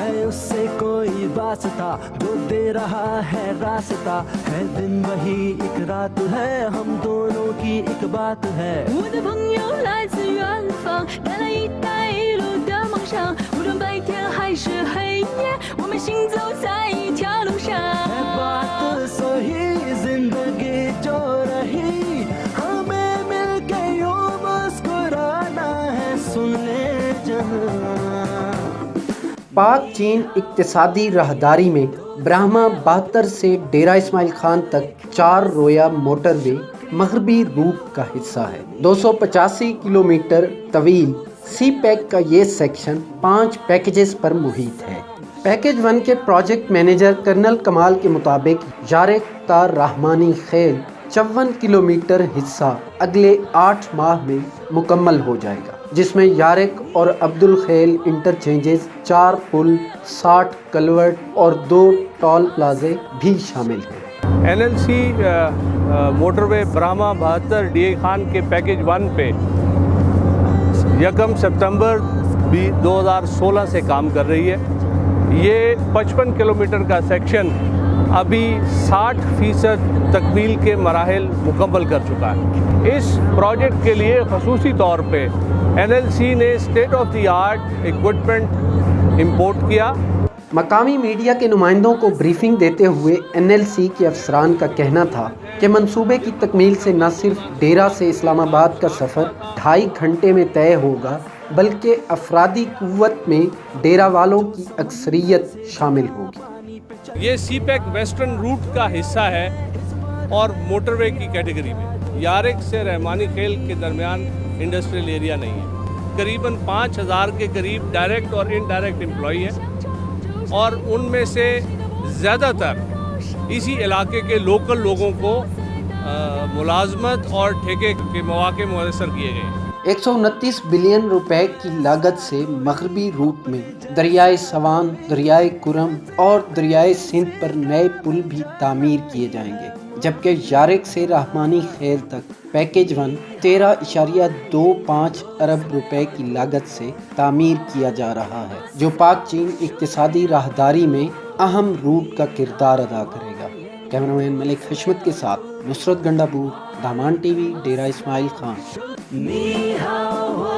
है उससे कोई वास्ता, जो दे रहा है रास्ता, है दिन वही एक रात है, हम दोनों की एक बात है। 我的朋友来自远方，带来一带一路的梦想，无论白天还是黑夜，我们行走在一条路上。 है बात सही जिंदगी जो रही, हमें मिल के यूं मुस्कुराना है, सुन ले जहां। पाक चीन इक्तिसादी राहदारी में ब्राह्मा 72 से डेरा इस्माइल खान तक 4 रोया मोटरवे मगरबी रूट का हिस्सा है। 285 किलोमीटर तवील सी पैक का ये सेक्शन 5 पैकेजेस पर मुहित है। पैकेज 1 के प्रोजेक्ट मैनेजर कर्नल कमाल के मुताबिक यारेक ता रहमानी खेल 54 किलोमीटर हिस्सा अगले 8 माह में मुकम्मल हो जाएगा, जिसमें यारेक और अब्दुल खेल इंटरचेंजेस, 4 पुल, 60 कलवर्ट और 2 टोल प्लाजे भी शामिल हैं। NLC motorway Brahma 72 DA Khan के पैकेज 1 पे 1 सितंबर 2016 से काम कर रही है। ये 55 किलोमीटर का सेक्शन अभी 60% तकमील के मराहिल मुकम्मल कर चुका है। इस प्रोजेक्ट के लिए खसूसी तौर पे NLC ने state of the art equipment import किया। मकामी मीडिया के नुमाइंदों को ब्रीफिंग देते हुए NLC के अफसरान का कहना था कि मंसूबे की तकमील से न सिर्फ डेरा से इस्लामाबाद का सफ़र 2.5 घंटे में तय होगा, बल्कि अफरादी कुव्वत में डेरा वालों की अक्सरियत शामिल होगी। ये सी पैक वेस्टर्न रूट का हिस्सा है और मोटरवे की कैटेगरी में। यारेक से रहमानी खेल के दरमियान इंडस्ट्रियल एरिया नहीं है। करीबन 5000 के करीब डायरेक्ट और इनडायरेक्ट एम्प्लॉई है और उनमें से ज़्यादातर इसी इलाके के लोकल लोगों को मुलाजमत और ठेके के मौके मुयस्सर किए गए हैं। 129 बिलियन रुपए की लागत से मगरबी रूट में दरियाए सवान, दरियाए कुरम और दरियाए सिंध पर नए पुल भी तामीर किए जाएंगे, जबकि यारेक से रहमानी खेल तक पैकेज 1 13.25 अरब रुपए की लागत से तामीर किया जा रहा है, जो पाक चीन इक्तिसादी राहदारी में अहम रूट का किरदार अदा करेगा। कैमरामैन मलिक हशमत के साथ नुसरत गंडापुर, दामान टीवी, डेरा इस्माइल खान। Ni hao